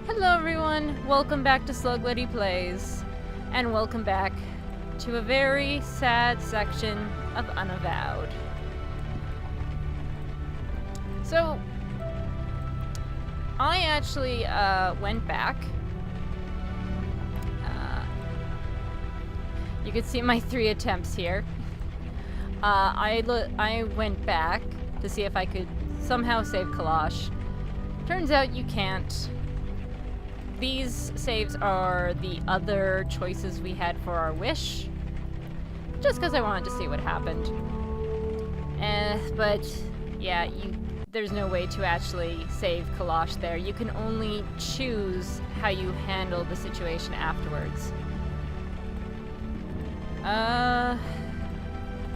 Hello everyone, welcome back to Sluglady Plays, and welcome back to a very sad section of Unavowed. So, I actually went back. You can see my 3 attempts here. I went back to see if I could somehow save Kalash. Turns out you can't. These saves are the other choices we had for our wish, just because I wanted to see what happened. But yeah, there's no way to actually save Kalash there. You can only choose how you handle the situation afterwards.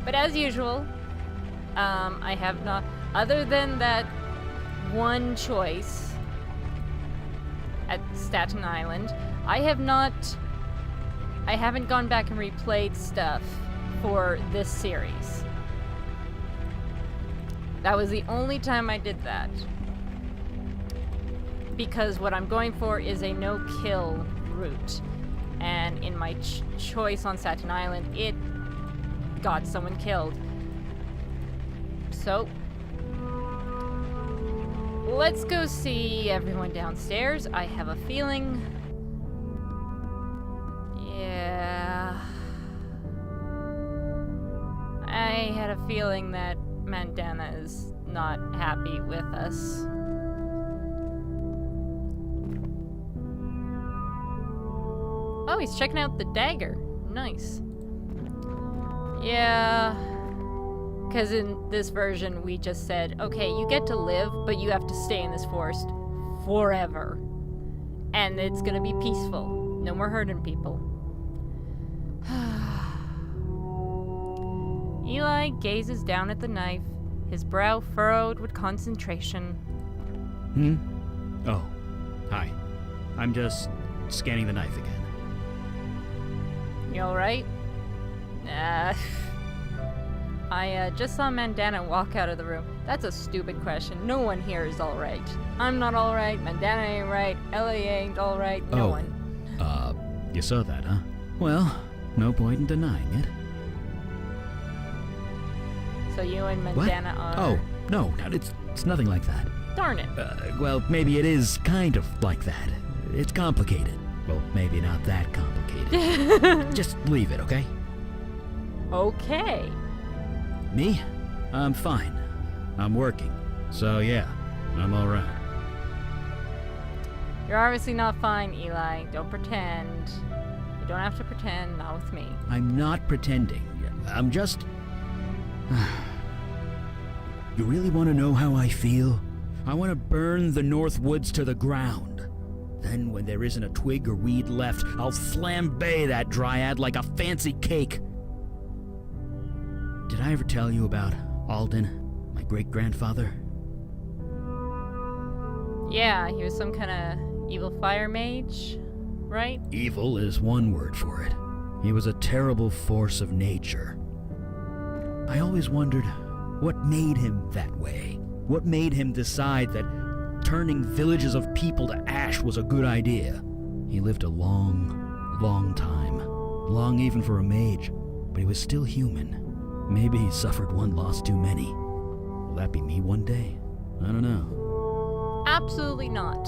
But as usual, I have not, other than that one choice at Staten Island, I haven't gone back and replayed stuff for this series. That was the only time I did that. Because what I'm going for is a no-kill route. And in my choice on Staten Island, it got someone killed. So, let's go see everyone downstairs. I have a feeling... Yeah... I had a feeling that Mandana is not happy with us. Oh, he's checking out the dagger. Nice. Yeah... Because in this version, we just said, okay, you get to live, but you have to stay in this forest forever. And it's gonna be peaceful. No more hurting people. Eli gazes down at the knife, his brow furrowed with concentration. Oh, hi. I'm just scanning the knife again. You alright? I just saw Mandana walk out of the room. That's a stupid question. No one here is alright. I'm not alright, Mandana ain't right, Ellie ain't alright, no one. You saw that, huh? Well, no point in denying it. So you and Mandana What? are... Oh, no, it's nothing like that. Darn it. Well, maybe it is kind of like that. It's complicated. Well, maybe not that complicated. Just leave it, okay? Okay. Me? I'm fine. I'm working. So yeah, I'm alright. You're obviously not fine, Eli. Don't pretend. You don't have to pretend, not with me. I'm not pretending. I'm just... You really want to know how I feel? I want to burn the North Woods to the ground. Then when there isn't a twig or weed left, I'll flambe that dryad like a fancy cake. Did I ever tell you about Alden, my great-grandfather? Yeah, he was some kind of evil fire mage, right? Evil is one word for it. He was a terrible force of nature. I always wondered what made him that way. What made him decide that turning villages of people to ash was a good idea. He lived a long, long time. Long even for a mage, but he was still human. Maybe he suffered one loss too many. Will that be me one day? I don't know. Absolutely not.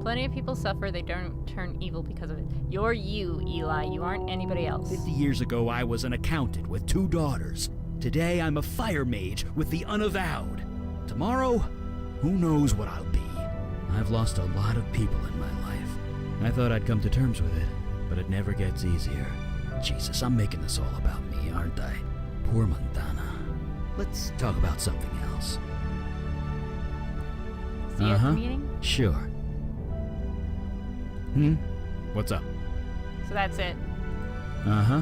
Plenty of people suffer, they don't turn evil because of it. You're you, Eli. You aren't anybody else. 50 years ago, I was an accountant with 2 daughters. Today, I'm a fire mage with the Unavowed. Tomorrow, who knows what I'll be. I've lost a lot of people in my life. I thought I'd come to terms with it, but it never gets easier. Jesus, I'm making this all about me, aren't I? Poor Montana. Let's talk about something else. See you at the meeting? Sure. What's up? So that's it. Uh-huh.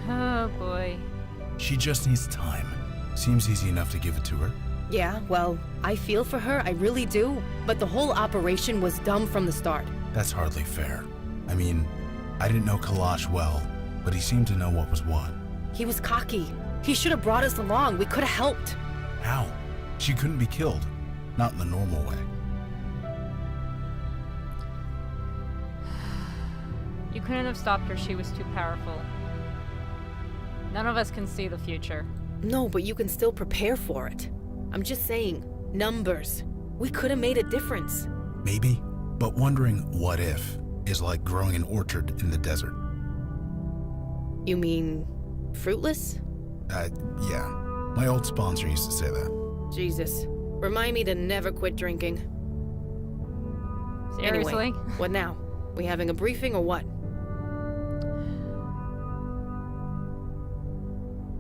Oh boy. She just needs time. Seems easy enough to give it to her. Yeah, well, I feel for her, I really do. But the whole operation was dumb from the start. That's hardly fair. I mean, I didn't know Kalash well, but he seemed to know what was what. He was cocky. He should have brought us along. We could have helped. How? She couldn't be killed. Not in the normal way. You couldn't have stopped her. She was too powerful. None of us can see the future. No, but you can still prepare for it. I'm just saying, numbers. We could have made a difference. Maybe, but wondering what if is like growing an orchard in the desert. You mean fruitless? Yeah. My old sponsor used to say that. Jesus. Remind me to never quit drinking. Seriously? Anyway, what now? We having a briefing or what?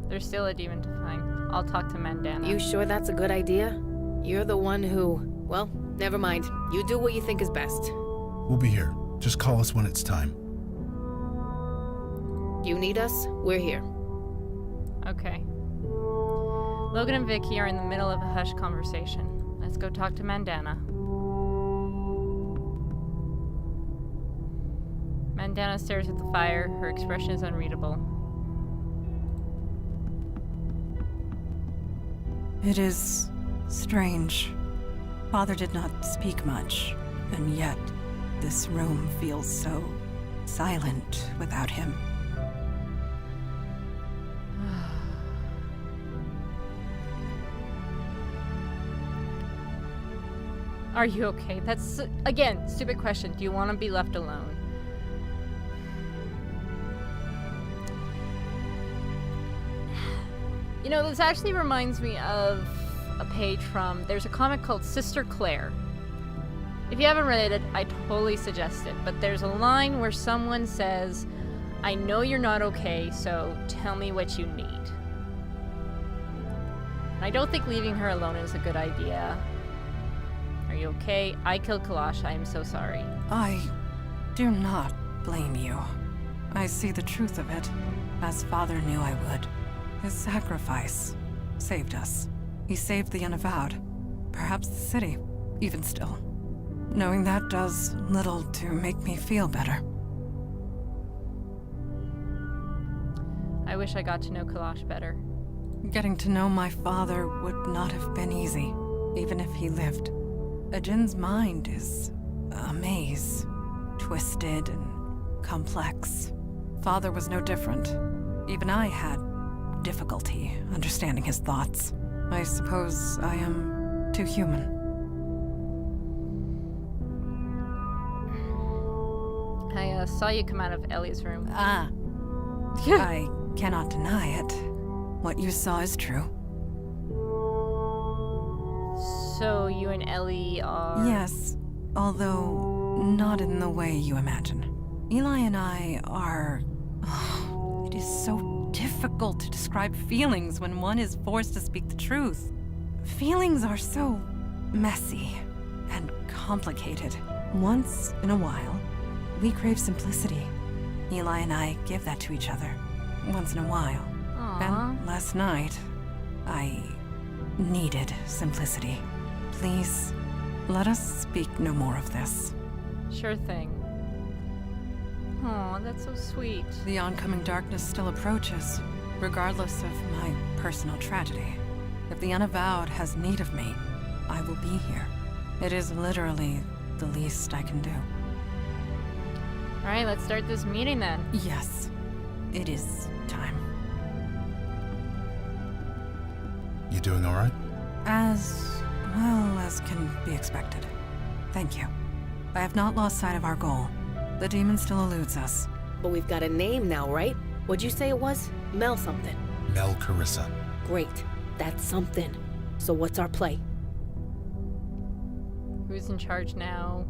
There's still a demon to find. I'll talk to Mandana. You sure that's a good idea? You're the one who... Well, never mind. You do what you think is best. We'll be here. Just call us when it's time. You need us? We're here. Okay. Logan and Vicki are in the middle of a hushed conversation. Let's go talk to Mandana. Mandana stares at the fire. Her expression is unreadable. It is strange. Father did not speak much, and yet this room feels so silent without him. Are you okay? That's, again, stupid question. Do you want to be left alone? You know, this actually reminds me of a page from, there's a comic called Sister Claire. If you haven't read it, I totally suggest it. But there's a line where someone says, I know you're not okay, so tell me what you need. And I don't think leaving her alone is a good idea. Are you okay? I killed Kalash. I am so sorry. I do not blame you. I see the truth of it, as Father knew I would. His sacrifice saved us. He saved the Unavowed, perhaps the city, even still. Knowing that does little to make me feel better. I wish I got to know Kalash better. Getting to know my father would not have been easy, even if he lived. Ajin's mind is a maze, twisted and complex. Father was no different. Even I had difficulty understanding his thoughts. I suppose I am too human. I saw you come out of Ellie's room. Ah. I cannot deny it. What you saw is true. So you and Ellie are... Yes, although not in the way you imagine. Eli and I are... Oh, it is so difficult to describe feelings when one is forced to speak the truth. Feelings are so messy and complicated. Once in a while, we crave simplicity. Eli and I give that to each other. Once in a while. Aww. And last night, I needed simplicity. Please, let us speak no more of this. Sure thing. Aw, that's so sweet. The oncoming darkness still approaches, regardless of my personal tragedy. If the Unavowed has need of me, I will be here. It is literally the least I can do. Alright, let's start this meeting then. Yes, it is time. You doing all right? As well as can be expected. Thank you. I have not lost sight of our goal. The demon still eludes us. But we've got a name now, right? What'd you say it was? Mel something. Mel Carissa. Great. That's something. So what's our play? Who's in charge now?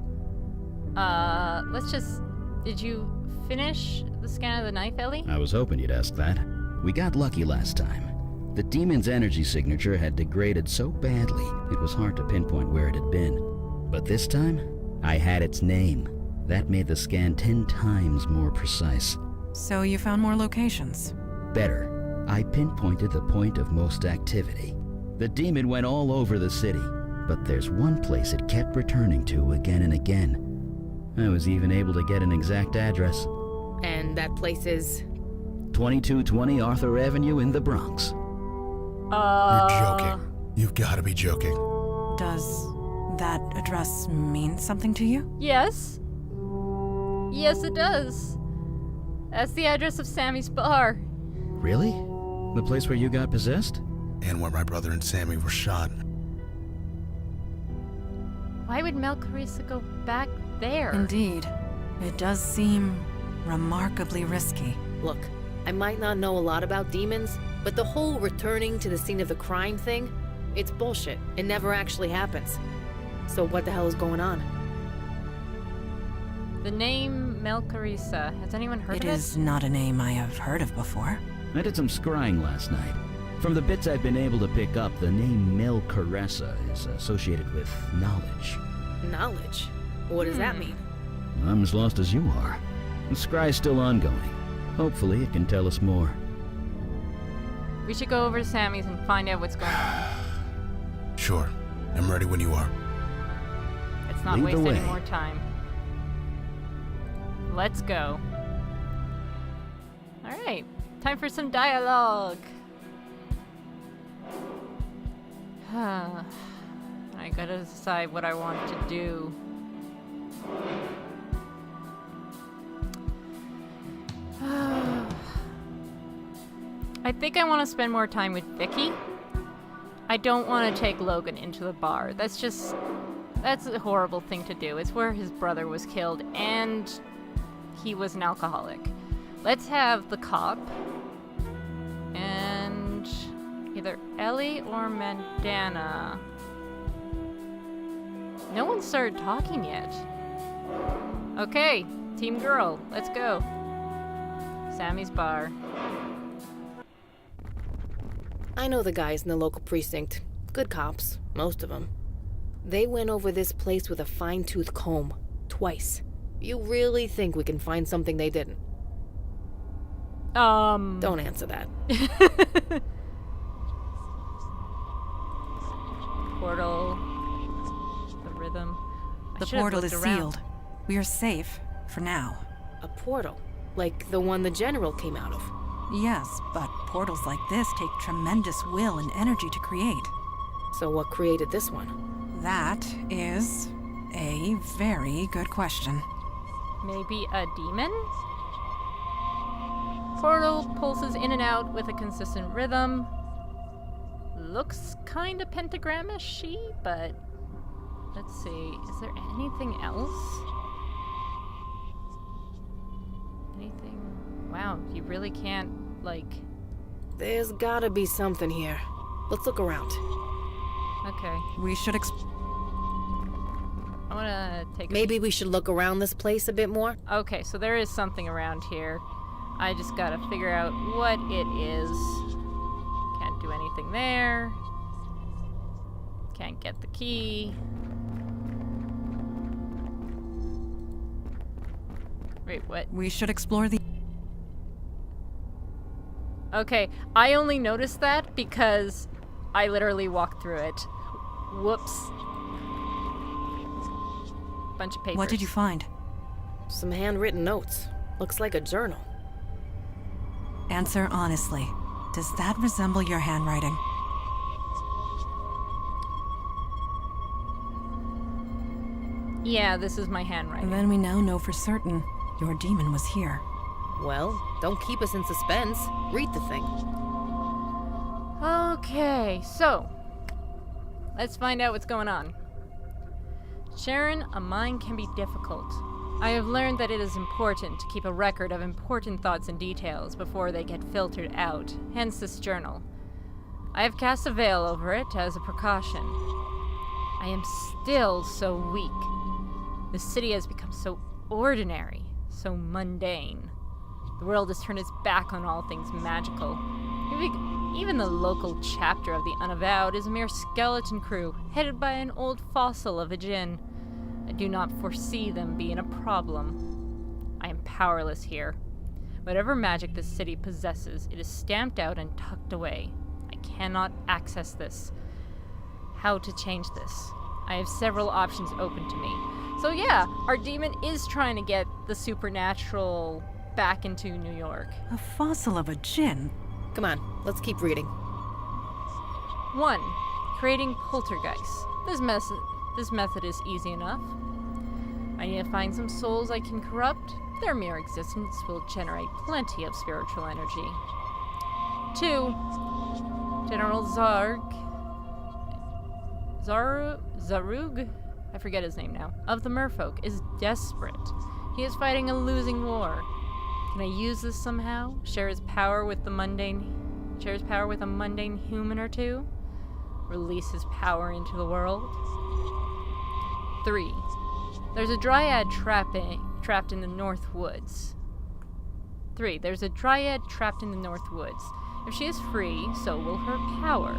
Let's just... Did you finish the scan of the knife, Ellie? I was hoping you'd ask that. We got lucky last time. The demon's energy signature had degraded so badly, it was hard to pinpoint where it had been. But this time, I had its name. That made the scan 10 times more precise. So you found more locations? Better, I pinpointed the point of most activity. The demon went all over the city, but there's one place it kept returning to again and again. I was even able to get an exact address. And that place is... 2220 Arthur Avenue in the Bronx. You're joking. You've got to be joking. Does that address mean something to you? Yes. Yes, it does. That's the address of Sammy's bar. Really? The place where you got possessed? And where my brother and Sammy were shot. Why would Mel Carissa go back there? Indeed. It does seem remarkably risky. Look, I might not know a lot about demons, but the whole returning to the scene of the crime thing, it's bullshit. It never actually happens. So what the hell is going on? The name Mel Carissa. Has anyone heard It of it? is not a name I have heard of before. I did some scrying last night. From the bits I've been able to pick up, the name Mel Caressa is associated with knowledge. Knowledge? What does that mean? I'm as lost as you are. The scry's still ongoing. Hopefully it can tell us more. We should go over to Sammy's and find out what's going on. Sure. I'm ready when you are. Let's not Lead waste the any way. more time. Let's go. Alright, time for some dialogue. I gotta decide what I want to do. I think I want to spend more time with Vicki. I don't want to take Logan into the bar. That's a horrible thing to do. It's where his brother was killed and he was an alcoholic. Let's have the cop and either Ellie or Mandana. No one started talking yet. Okay, team girl, let's go. Sammy's bar. I know the guys in the local precinct. Good cops, most of them. They went over this place with a fine-tooth comb. Twice. You really think we can find something they didn't? Don't answer that. Portal. The rhythm. I The should have portal looked is around. sealed. We are safe, for now. A portal? Like the one the General came out of? Yes, but portals like this take tremendous will and energy to create. So what created this one? That is a very good question. Maybe a demon? Portal pulses in and out with a consistent rhythm. Looks kinda pentagramish-y, but let's see. Is there anything else? Anything? Wow, you really can't, like... There's gotta be something here. Let's look around. Okay. We should I wanna take Maybe we should look around this place a bit more? Okay, so there is something around here. I just gotta figure out what it is. Can't do anything there. Can't get the key. Wait, what? We should explore the... Okay, I only noticed that because I literally walked through it. Whoops. Bunch of papers. What did you find? Some handwritten notes. Looks like a journal. Answer honestly. Does that resemble your handwriting? Yeah, this is my handwriting. Then we now know for certain your demon was here. Well, don't keep us in suspense. Read the thing. Okay, so let's find out what's going on. Sharon, a mind can be difficult. I have learned that it is important to keep a record of important thoughts and details before they get filtered out, hence this journal. I have cast a veil over it as a precaution. I am still so weak. The city has become so ordinary, so mundane. The world has turned its back on all things magical. Even the local chapter of the Unavowed is a mere skeleton crew, headed by an old fossil of a djinn. I do not foresee them being a problem. I am powerless here. Whatever magic this city possesses, it is stamped out and tucked away. I cannot access this. How to change this? I have several options open to me. So yeah, our demon is trying to get the supernatural back into New York. A fossil of a djinn? Come on, let's keep reading. 1. creating poltergeists. This method is easy enough. I need to find some souls I can corrupt. Their mere existence will generate plenty of spiritual energy. 2. General Zarug, I forget his name now, of the Merfolk is desperate. He is fighting a losing war. Can I use this somehow? Share his power with a mundane human or two? Release his power into the world? 3. There's a dryad trapped in the North Woods. 3. There's a dryad trapped in the North Woods. If she is free, so will her power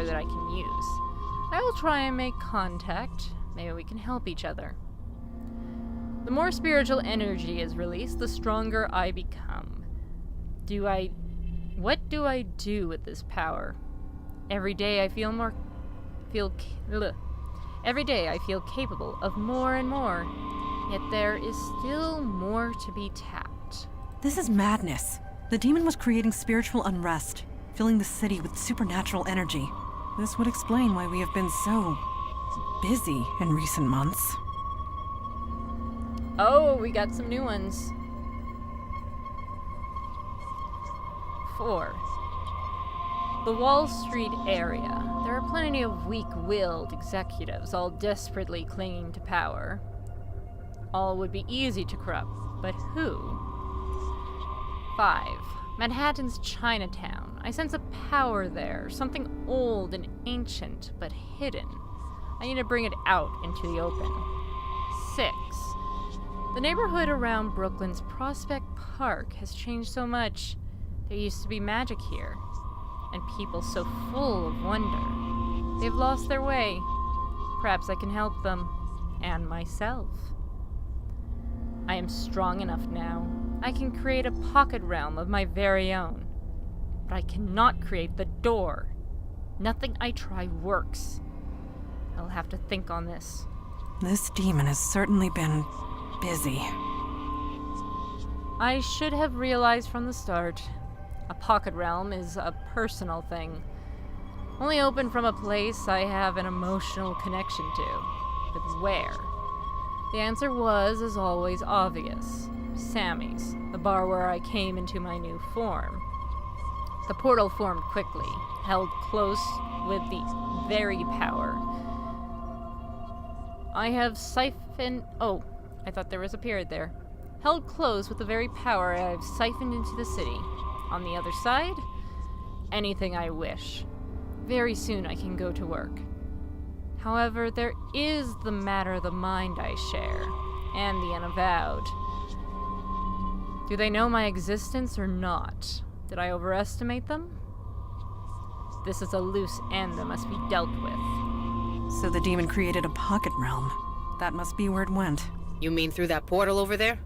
that I can use. I will try and make contact. Maybe we can help each other. The more spiritual energy is released, the stronger I become. What do I do with this power? Every day I feel capable of more and more. Yet there is still more to be tapped. This is madness. The demon was creating spiritual unrest, filling the city with supernatural energy. This would explain why we have been so busy in recent months. Oh, we got some new ones. 4. The Wall Street area. There are plenty of weak-willed executives, all desperately clinging to power. All would be easy to corrupt, but who? 5. Manhattan's Chinatown. I sense a power there, something old and ancient, but hidden. I need to bring it out into the open. 6. The neighborhood around Brooklyn's Prospect Park has changed so much. There used to be magic here, and people so full of wonder. They've lost their way. Perhaps I can help them, and myself. I am strong enough now. I can create a pocket realm of my very own. But I cannot create the door. Nothing I try works. I'll have to think on this. This demon has certainly been busy. I should have realized from the start. A pocket realm is a personal thing. Only open from a place I have an emotional connection to. But where? The answer was, as always, obvious. Sammy's, the bar where I came into my new form. The portal formed quickly, held close with the very power. I have siphoned... Oh, I thought there was a period there. Held close with the very power I have siphoned into the city. On the other side, anything I wish. Very soon I can go to work. However, there is the matter of the mind I share, and the Unavowed. Do they know my existence or not? Did I overestimate them? This is a loose end that must be dealt with. So the demon created a pocket realm. That must be where it went. You mean through that portal over there?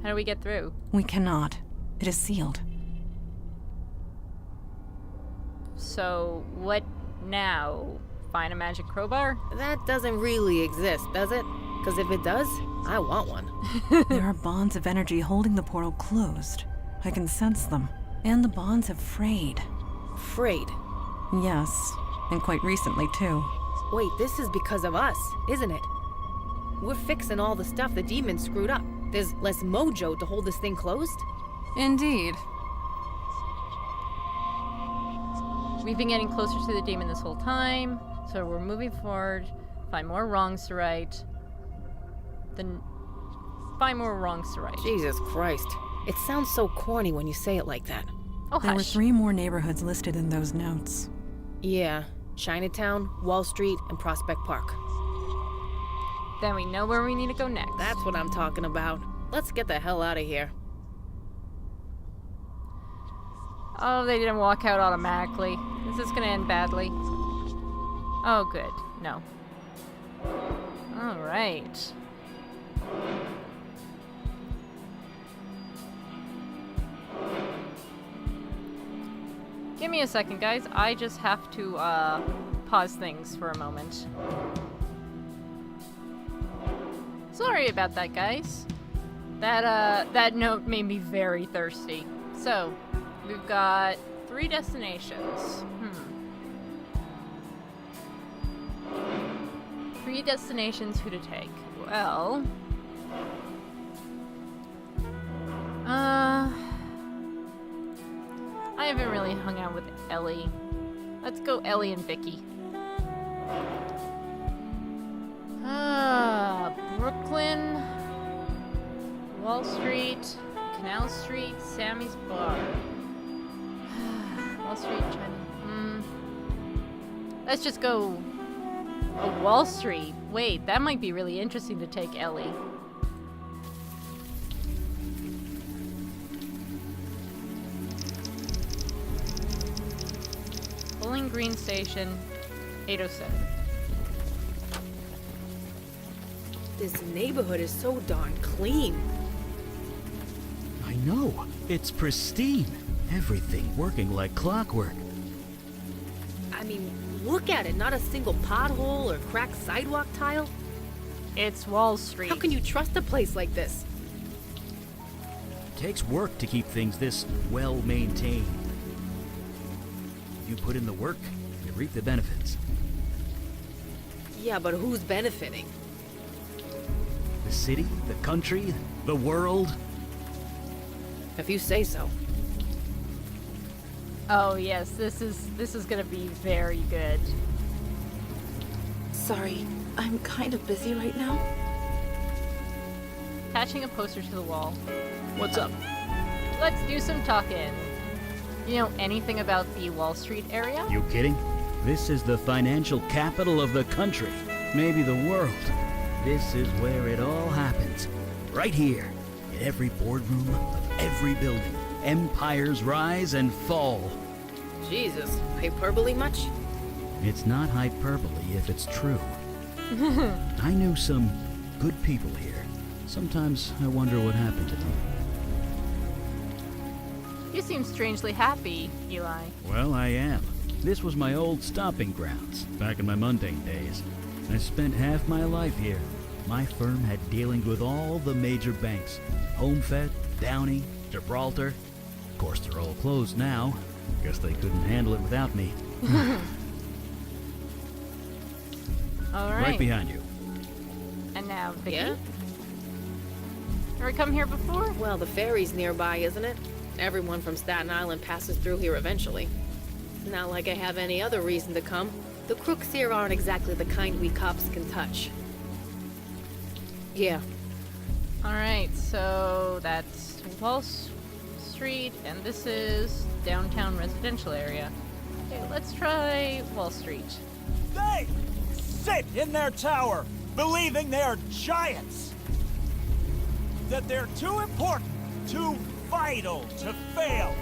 How do we get through? We cannot. It is sealed. So, what now? Find a magic crowbar? That doesn't really exist, does it? Because if it does, I want one. There are bonds of energy holding the portal closed. I can sense them. And the bonds have frayed. Frayed? Yes, and quite recently, too. Wait, this is because of us, isn't it? We're fixing all the stuff the demon screwed up. There's less mojo to hold this thing closed? Indeed. We've been getting closer to the demon this whole time, so we're moving forward. Find more wrongs to right. Then find more wrongs to right. Jesus Christ. It sounds so corny when you say it like that. Oh, There were hush. 3 more neighborhoods listed in those notes. Yeah, Chinatown, Wall Street, and Prospect Park. Then we know where we need to go next. That's what I'm talking about. Let's get the hell out of here. Oh, they didn't walk out automatically. Is this gonna end badly? Oh, good. No. Alright. Give me a second, guys. I just have to, pause things for a moment. Sorry about that, guys. That note made me very thirsty. So, we've got 3 destinations. 3 destinations, who to take? Well... I haven't really hung out with Ellie. Let's go Ellie and Vicki. Brooklyn, Wall Street, Canal Street, Sammy's Bar. Wall Street, China. Let's just go Wall Street. Wait, that might be really interesting to take Ellie. Bowling Green Station, 807. This neighborhood is so darn clean. I know. It's pristine. Everything working like clockwork. I mean, look at it. Not a single pothole or cracked sidewalk tile. It's Wall Street. How can you trust a place like this? It takes work to keep things this well maintained. You put in the work, you reap the benefits. Yeah, but who's benefiting? The city, the country, the world. If you say so. Oh yes, this is gonna be very good. Sorry, I'm kind of busy right now. Attaching a poster to the wall. What's up? Let's do some talking. You know anything about the Wall Street area? You kidding? This is the financial capital of the country, maybe the world. This is where it all happens. Right here, in every boardroom of every building. Empires rise and fall. Jesus, hyperbole much? It's not hyperbole if it's true. I knew some good people here. Sometimes I wonder what happened to them. You seem strangely happy, Eli. Well, I am. This was my old stomping grounds, back in my mundane days. I spent half my life here. My firm had dealings with all the major banks. Homefed, Downey, Gibraltar. Of course, they're all closed now. Guess they couldn't handle it without me. All right. Right behind you. And now, Vicki. Yeah? Ever come here before? Well, the ferry's nearby, isn't it? Everyone from Staten Island passes through here eventually. It's not like I have any other reason to come. The crooks here aren't exactly the kind we cops can touch. Yeah. All right, so that's Wall Street, and this is downtown residential area. Okay, let's try Wall Street. They sit in their tower, believing they're giants. That they're too important, too vital to fail.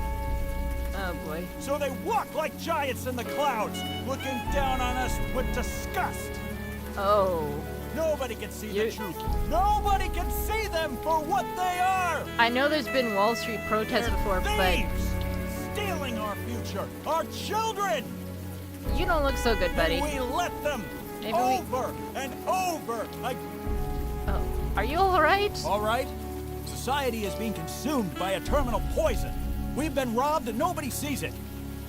Oh boy. So they walk like giants in the clouds, looking down on us with disgust. Oh. Nobody can see the truth. Nobody can see them for what they are. I know there's been Wall Street protests before, but Thieves, stealing our future, our children. you don't look so good, buddy. And we let them Maybe we- over and over again. Oh. Are you alright? All right? Society is being consumed by a terminal poison. We've been robbed and nobody sees it.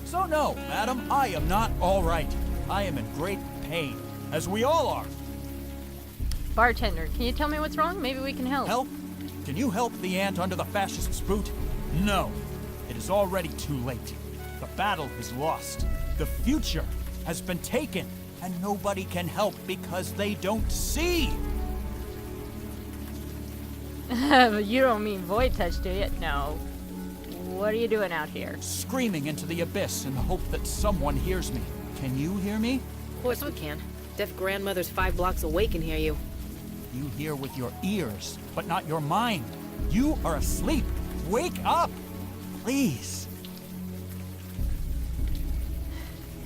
So no, madam, I am not all right. I am in great pain, as we all are. Bartender, can you tell me what's wrong? Maybe we can help. Help? Can you help the ant under the fascist's boot? No. It is already too late. The battle is lost. The future has been taken, and nobody can help because they don't see. You don't mean Void Touch, do you? No. What are you doing out here? Screaming into the abyss in the hope that someone hears me. Can you hear me? Of course we can. Deaf grandmother's 5 blocks away can hear you. You hear with your ears, but not your mind. You are asleep. Wake up! Please.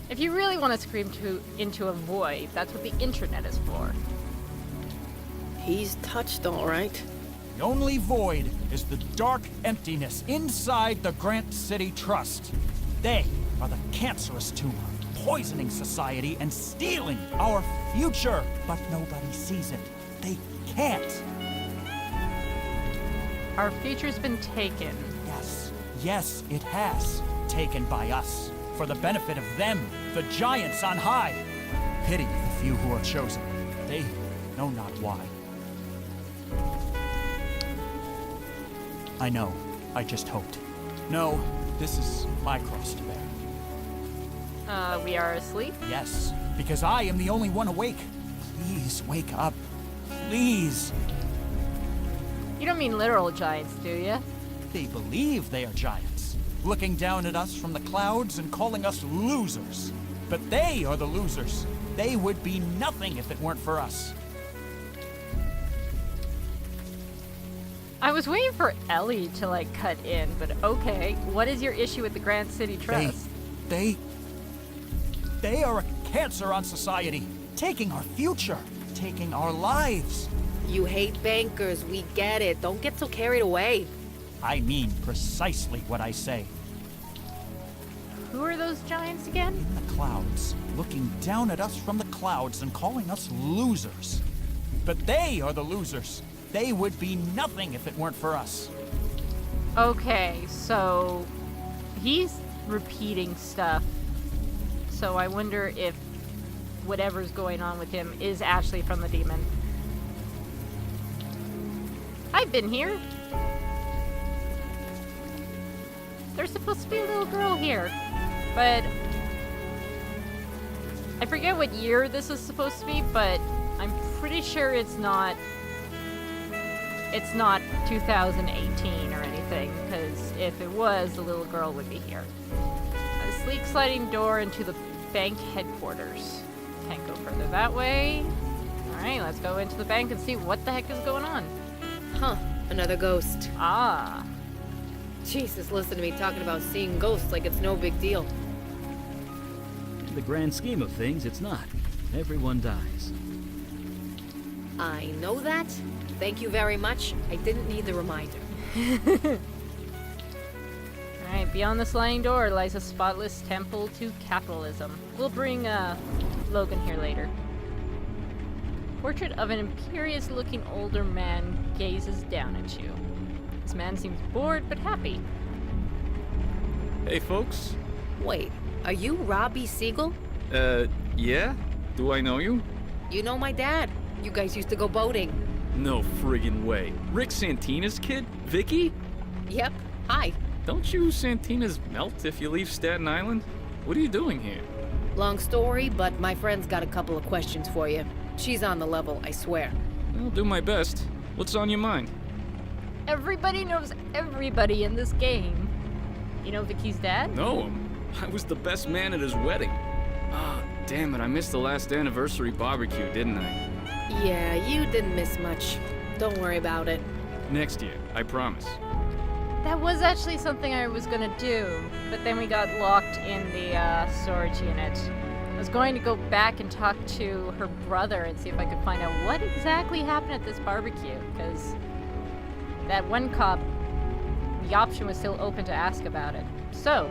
If you really want to scream into a void, that's what the internet is for. He's touched, all right. The only void is the dark emptiness inside the Grant City Trust. They are the cancerous tumor, poisoning society and stealing our future. But nobody sees it. They can't. Our future's been taken. Yes, yes, it has. taken by us, for the benefit of them, the giants on high. Pity the few who are chosen. They know not why. I know. I just hoped. No, this is my cross to bear. We are asleep? Yes, because I am the only one awake. Please wake up. Please. You don't mean literal giants, do you? They believe they are giants, looking down at us from the clouds and calling us losers. But they are the losers. They would be nothing if it weren't for us. I was waiting for Ellie to, like, cut in, but okay. What is your issue with the Grant City Trust? They are a cancer on society, taking our future, taking our lives. You hate bankers, we get it. Don't get so carried away. I mean precisely what I say. Who are those giants again? In the clouds, looking down at us from the clouds and calling us losers. But they are the losers. They would be nothing if it weren't for us. Okay, so he's repeating stuff. So I wonder if whatever's going on with him is actually from the demon. I've been here. There's supposed to be a little girl here, but I forget what year this is supposed to be, but I'm pretty sure it's not 2018 or anything, because if it was, the little girl would be here. A sleek sliding door into the bank headquarters. Can't go further that way. Alright, let's go into the bank and see what the heck is going on. Huh, another ghost. Ah. Jesus, listen to me talking about seeing ghosts like it's no big deal. In the grand scheme of things, it's not. Everyone dies. I know that. Thank you very much. I didn't need the reminder. Alright, beyond the sliding door lies a spotless temple to capitalism. We'll bring Logan here later. Portrait of an imperious-looking older man gazes down at you. This man seems bored but happy. Hey, folks. Wait, are you Robbie Siegel? Yeah? Do I know you? You know my dad. You guys used to go boating. No friggin' way. Rick Santina's kid? Vicki? Yep. Hi. Don't you Santinas melt if you leave Staten Island? What are you doing here? Long story, but my friend's got a couple of questions for you. She's on the level, I swear. I'll do my best. What's on your mind? Everybody knows everybody in this game. You know Vicky's dad? Know him? I was the best man at his wedding. Ah, damn it, I missed the last anniversary barbecue, didn't I? Yeah, you didn't miss much. Don't worry about it. Next year, I promise. That was actually something I was gonna do, but then we got locked in the storage unit. I was going to go back and talk to her brother and see if I could find out what exactly happened at this barbecue, because that one cop, the option was still open to ask about it. So,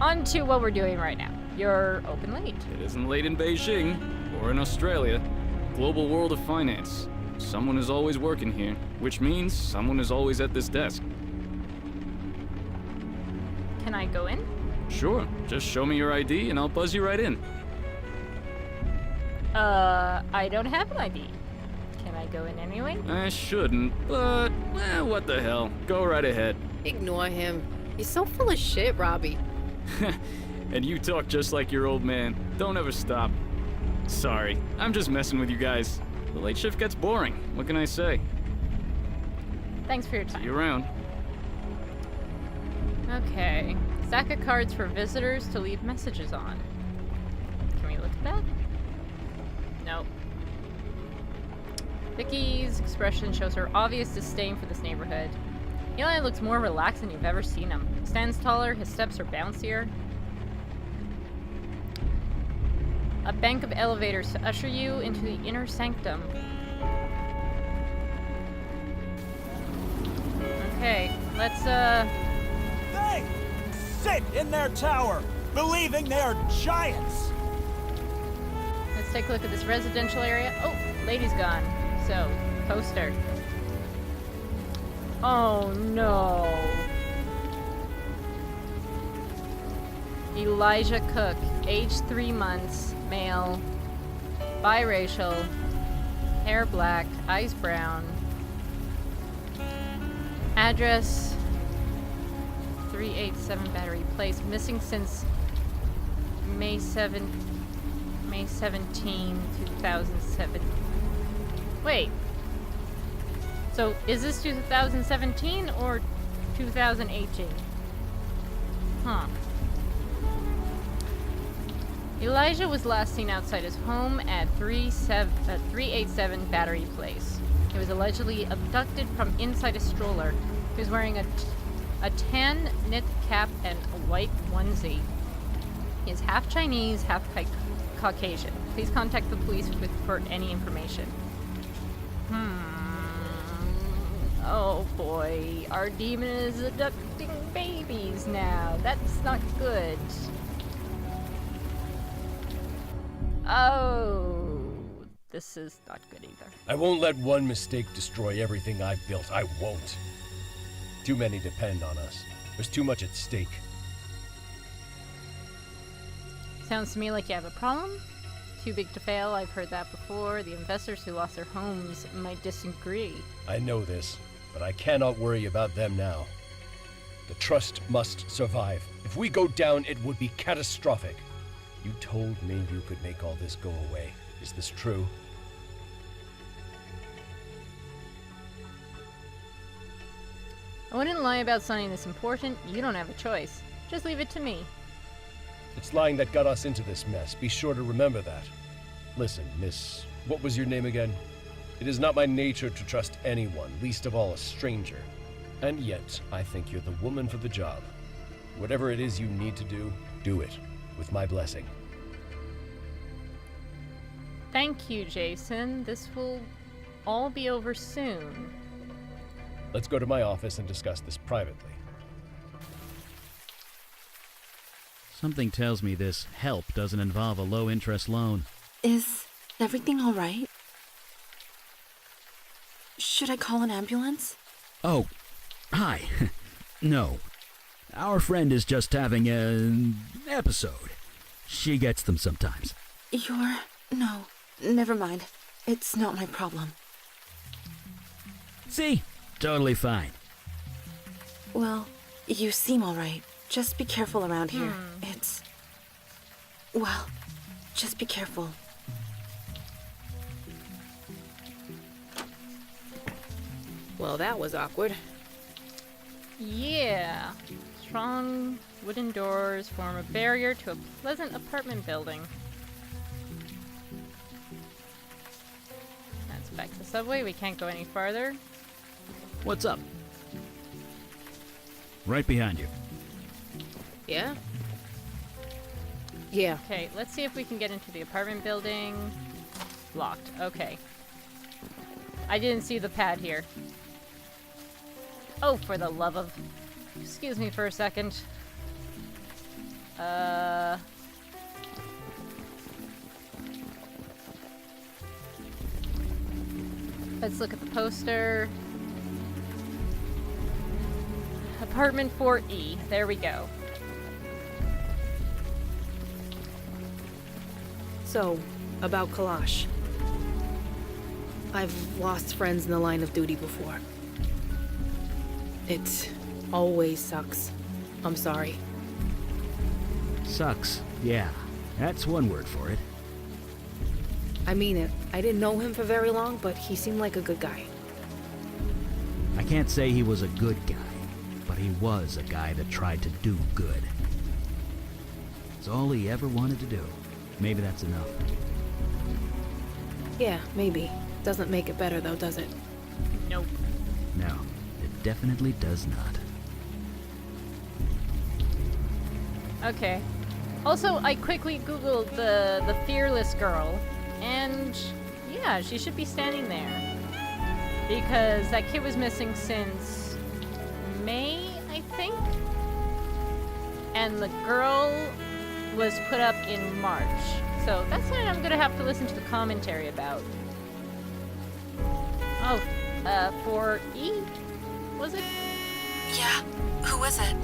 on to what we're doing right now. You're open late. It isn't late in Beijing, or in Australia. Global world of finance. Someone is always working here, which means someone is always at this desk. Can I go in? Sure, just show me your ID and I'll buzz you right in. I don't have an ID. Can I go in anyway? I shouldn't, but, what the hell. Go right ahead. Ignore him. He's so full of shit, Robbie. And you talk just like your old man. Don't ever stop. Sorry, I'm just messing with you guys. The late shift gets boring. What can I say? Thanks for your See time. you around. Okay. Stack of cards for visitors to leave messages on. Can we look at that? Nope. Vicky's expression shows her obvious disdain for this neighborhood. Eli looks more relaxed than you've ever seen him. He stands taller, his steps are bouncier. A bank of elevators to usher you into the inner sanctum. Okay, let's They sit in their tower, believing they're giants. let's take a look at this residential area. Oh, lady's gone. So, poster. Oh no. Elijah Cook, age 3 months, male, biracial, hair black, eyes brown. Address 387 Battery Place, missing since May 17, 2007. Wait. So, is this 2017 or 2018? Huh. Elijah was last seen outside his home at 387 Battery Place. He was allegedly abducted from inside a stroller. He was wearing a tan knit cap and a white onesie. He is half Chinese, half Caucasian. Please contact the police for any information. Oh boy, our demon is abducting babies now. That's not good. Oh, this is not good either. I won't let one mistake destroy everything I've built. I won't. Too many depend on us. There's too much at stake. Sounds to me like you have a problem. Too big to fail, I've heard that before. The investors who lost their homes might disagree. I know this, but I cannot worry about them now. The trust must survive. If we go down, it would be catastrophic. You told me you could make all this go away. Is this true? I wouldn't lie about something this important. You don't have a choice. Just leave it to me. It's lying that got us into this mess. Be sure to remember that. Listen, miss, what was your name again? It is not my nature to trust anyone, least of all a stranger. And yet, I think you're the woman for the job. Whatever it is you need to do it. With my blessing. Thank you, Jason. This will all be over soon. Let's go to my office and discuss this privately. Something tells me this help doesn't involve a low-interest loan. Is everything all right? Should I call an ambulance? Oh, hi. No. Our friend is just having an episode. She gets them sometimes. No, never mind. It's not my problem. See? Totally fine. Well, you seem all right. Just be careful around here. Well, just be careful. Well, that was awkward. Yeah. Strong wooden doors form a barrier to a pleasant apartment building. That's back to the subway. We can't go any farther. What's up? Right behind you. Yeah? Yeah. Okay, let's see if we can get into the apartment building. Locked. Okay. I didn't see the pad here. Oh, for the love of... Excuse me for a second. Let's look at the poster. Apartment 4E. There we go. So, about Kalash. I've lost friends in the line of duty before. It always sucks. I'm sorry. Sucks. Yeah. That's one word for it. I mean it. I didn't know him for very long, but he seemed like a good guy. I can't say he was a good guy, but he was a guy that tried to do good. It's all he ever wanted to do. Maybe that's enough. Yeah, maybe. Doesn't make it better though, does it? Nope. No, it definitely does not. Okay. Also, I quickly googled the fearless girl, and yeah, she should be standing there. Because that kid was missing since May, I think? And the girl was put up in March. So that's what I'm gonna have to listen to the commentary about. Oh, 4E? Was it? Yeah, who is it?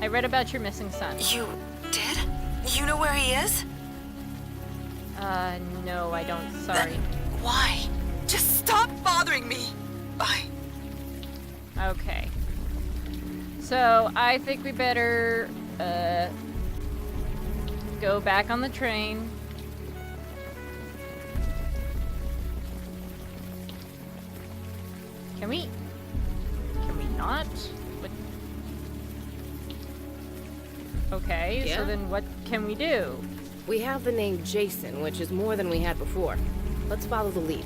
I read about your missing son. You did? You know where he is? No, I don't. Sorry. Why? Just stop bothering me. Bye. Okay. So, I think we better, go back on the train. Can we not? What? Okay, Yeah. so then what can we do? We have the name Jason, which is more than we had before. Let's follow the lead.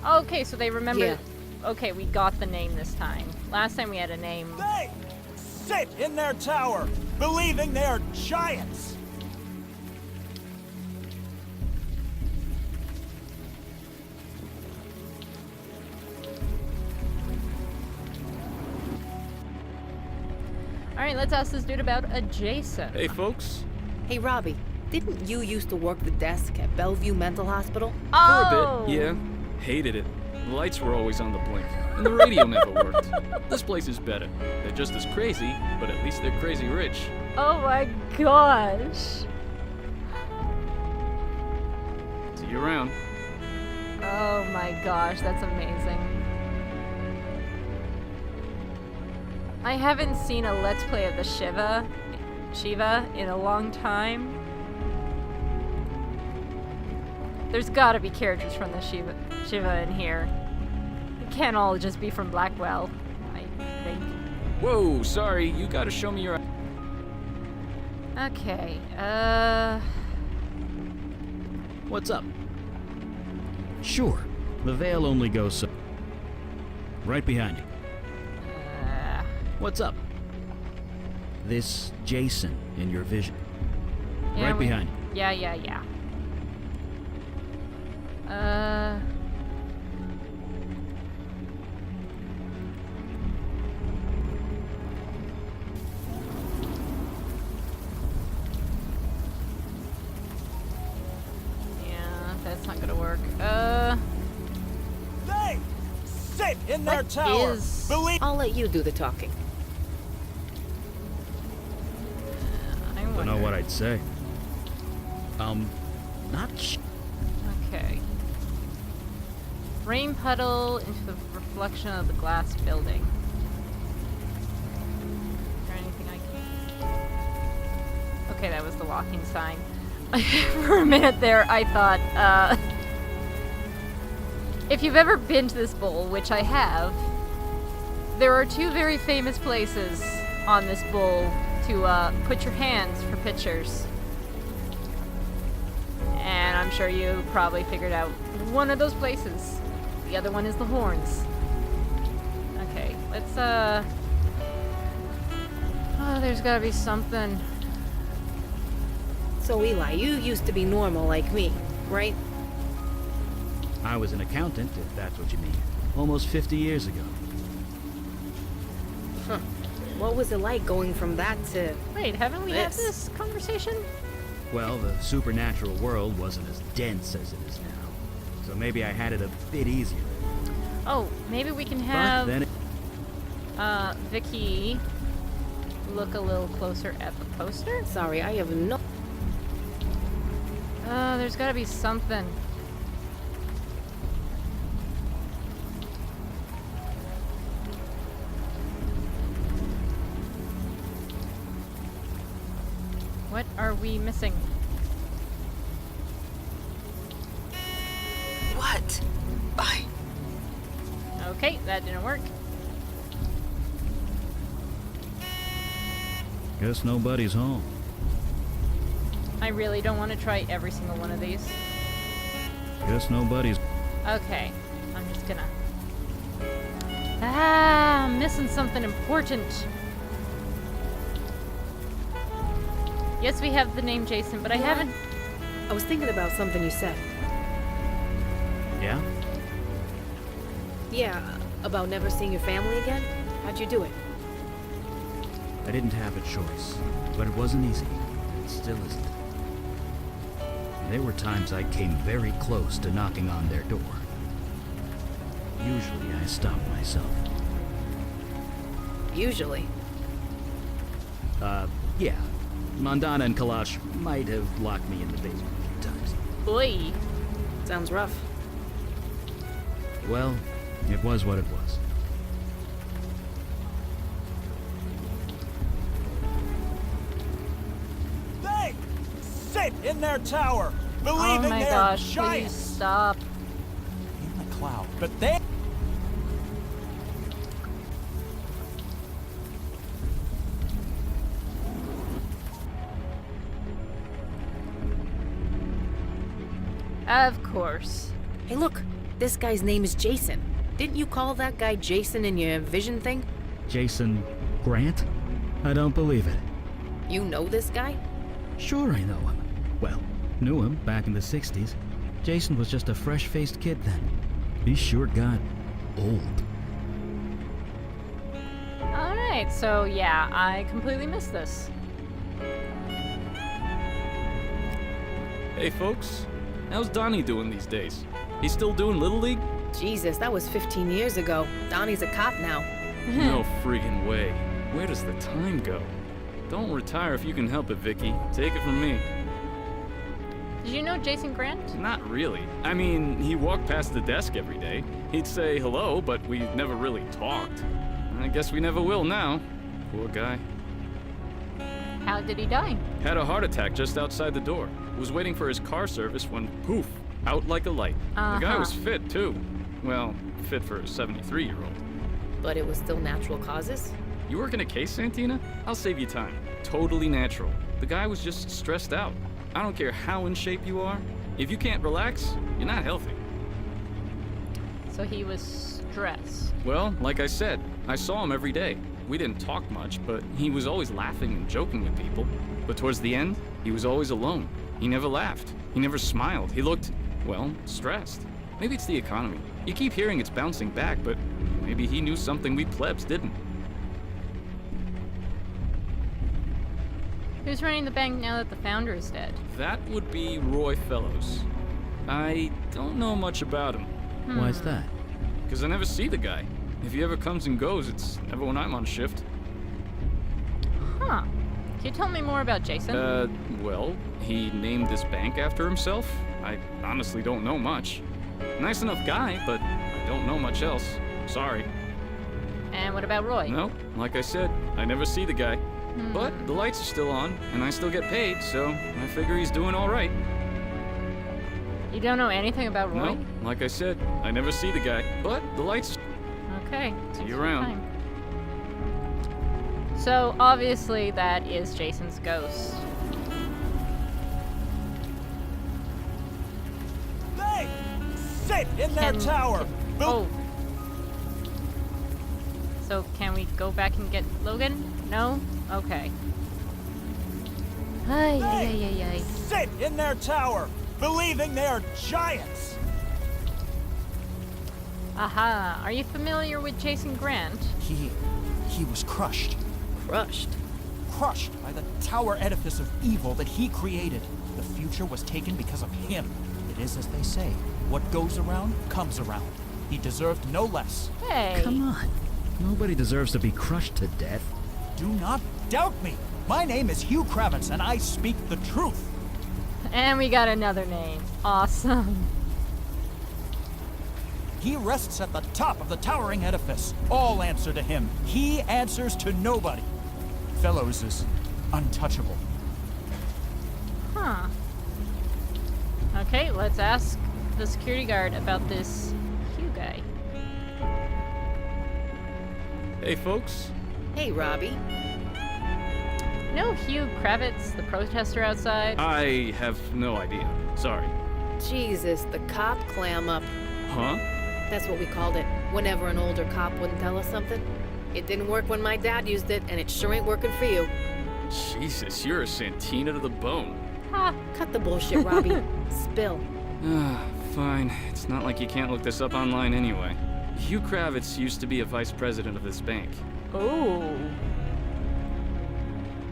Okay, so they remember. Yeah. Okay, we got the name this time. Last time we had a name. They sit in their tower, believing they are giants. All right, let's ask this dude about a Jason. Hey, folks. Hey, Robbie, didn't you used to work the desk at Bellevue Mental Hospital? For a bit, yeah. Hated it. The lights were always on the blink, and the radio never worked. This place is better. They're just as crazy, but at least they're crazy rich. Oh my gosh. See you around. Oh my gosh, that's amazing. I haven't seen a Let's Play of the Shiva in a long time. There's gotta be characters from the Shiva in here. It can't all just be from Blackwell, I think. Whoa, sorry. You gotta show me your... Okay, What's up? Sure. The veil only goes so... Right behind you. What's up? This Jason in your vision. yeah, Right behind you. Yeah. Yeah, that's not gonna work. They sit in their What tower, is- believe. I'll let you do the talking. I Don't know wonder. what I'd say. Not Okay. Rain puddle into the reflection of the glass building. Is there anything I can... Okay, that was the walking sign. For a minute there, I thought, if you've ever been to this bowl, which I have, there are two very famous places on this bowl to put your hands for pictures. And I'm sure you probably figured out one of those places. The other one is the horns. Okay, let's oh, there's gotta be something. So, Eli, you used to be normal like me, right? I was an accountant, if that's what you mean. Almost 50 years ago. Huh. What was it like going from that to... Wait, haven't we had This. this conversation? Well, the supernatural world wasn't as dense as it is now. So maybe I had it a bit easier. Oh, maybe we can But have then Vicki look a little closer at the poster. Sorry, I have no... There's gotta be something. What are we missing? What? Bye. Okay, that didn't work. Guess nobody's home. I really don't want to try every single one of these. Guess nobody's... Okay, I'm just gonna... Ah, I'm missing something important. Yes, we have the name Jason, but I haven't... I was thinking about something you said. Yeah? Yeah, about never seeing your family again? How'd you do it? I didn't have a choice, but it wasn't easy. It still isn't. There were times I came very close to knocking on their door. Usually I stopped myself. Usually. Yeah. Mondana and Kalash might have locked me in the basement a few times. Oi. Sounds rough. Well, it was what it was. They sit in their tower, Oh believing my they're gosh, please giants stop. in the cloud. But they... Of course. Hey, look. This guy's name is Jason. Didn't you call that guy Jason in your vision thing? Jason Grant? I don't believe it. You know this guy? Sure I know him. Well, knew him back in the 60s. Jason was just a fresh-faced kid then. He sure got old. Alright, so yeah, I completely missed this. Hey folks, how's Donnie doing these days? He's still doing Little League? Jesus, that was 15 years ago. Donnie's a cop now. No friggin' way. Where does the time go? Don't retire if you can help it, Vicki. Take it from me. Did you know Jason Grant? Not really. I mean, he walked past the desk every day. He'd say hello, but we never really talked. I guess we never will now. Poor guy. How did he die? Had a heart attack just outside the door. Was waiting for his car service when, poof, out like a light. The guy was fit, too. Well, fit for a 73-year-old. But it was still natural causes? You work in a case, Santina? I'll save you time. Totally natural. The guy was just stressed out. I don't care how in shape you are. If you can't relax, you're not healthy. So he was stressed. Well, like I said, I saw him every day. We didn't talk much, but he was always laughing and joking with people. But towards the end, he was always alone. He never laughed. He never smiled. He looked, well, stressed. Maybe it's the economy. You keep hearing it's bouncing back, but maybe he knew something we plebs didn't. Who's running the bank now that the founder is dead? That would be Roy Fellows. I don't know much about him, Why's that? because I never see the guy. If he ever comes and goes, it's never when I'm on shift. Huh. Can you tell me more about Jason? Well, he named this bank after himself. I honestly don't know much. Nice enough guy, but I don't know much else. Sorry. And what about Roy? No, like I said, I never see the guy. But the lights are still on, and I still get paid, so I figure he's doing all right. You don't know anything about Roy? No, like I said, I never see the guy. But the lights... Okay. See thanks you for your around. time. So, obviously, that is Jason's ghost. They sit in their Can- tower. Oh. So, can we go back and get Logan? No? Okay. Ay, ay, ay, ay, ay. Sit in their tower, believing they're giants. Aha. Are you familiar with Jason Grant? He was crushed. Crushed. Crushed by the tower edifice of evil that he created. The future was taken because of him. It is as they say, what goes around comes around. He deserved no less. Hey. Come on. Nobody deserves to be crushed to death. Do not doubt me. My name is Hugh Kravitz, and I speak the truth. And we got another name. Awesome. He rests at the top of the towering edifice. All answer to him. He answers to nobody. Fellows is untouchable. Huh. Okay, let's ask the security guard about this Hugh guy. Hey, folks. Hey, Robbie. No Hugh Kravitz, the protester outside? I have no idea. Sorry. Jesus, the cop clam up. Huh? That's what we called it. Whenever an older cop wouldn't tell us something. It didn't work when my dad used it, and it sure ain't working for you. Jesus, you're a Santina to the bone. Ha! Cut the bullshit, Robbie. Spill. Fine. It's not like you can't look this up online anyway. Hugh Kravitz used to be a vice president of this bank. Oh.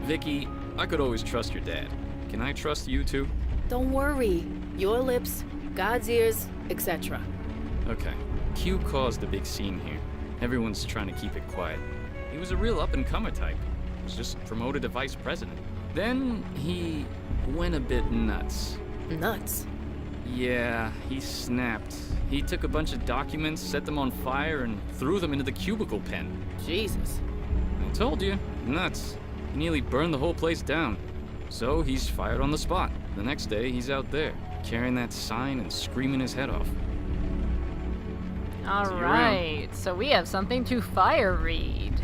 Vicki, I could always trust your dad. Can I trust you too? Don't worry. Your lips, God's ears, etc. Okay. Hugh caused a big scene here. Everyone's trying to keep it quiet. He was a real up-and-comer type. Was just promoted to vice president. Then he went a bit nuts. Nuts. Yeah, he snapped. He took a bunch of documents, set them on fire, and threw them into the cubicle pen. Jesus. I told you, nuts. He nearly burned the whole place down. So he's fired on the spot. The next day, he's out there, carrying that sign and screaming his head off. All See you right, so we have something to fire read.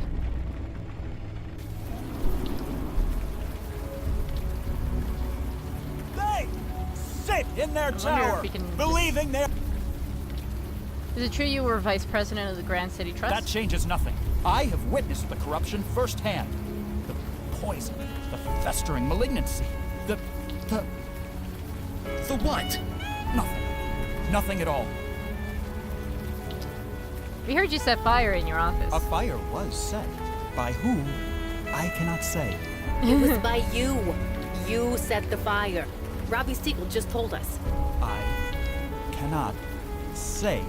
They sit in their wonder if tower, we can believing they're... Is it true you were vice president of the Grand City Trust? That changes nothing. I have witnessed the corruption firsthand. The poison, the festering malignancy, the what? nothing. Nothing at all. We heard you set fire in your office. A fire was set. By who, I cannot say. It was by you. You set the fire. Robbie Siegel just told us. I cannot say.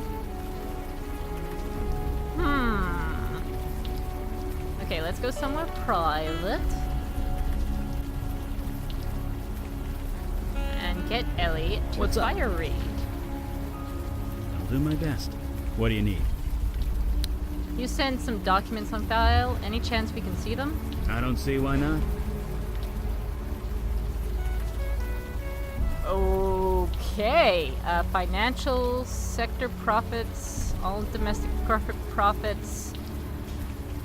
Okay, let's go somewhere private. And get Ellie to What's up? fire read. I'll do my best. What do you need? You sent some documents on file. Any chance we can see them? I don't see why not. Okay. Financial sector profits, all domestic corporate profits.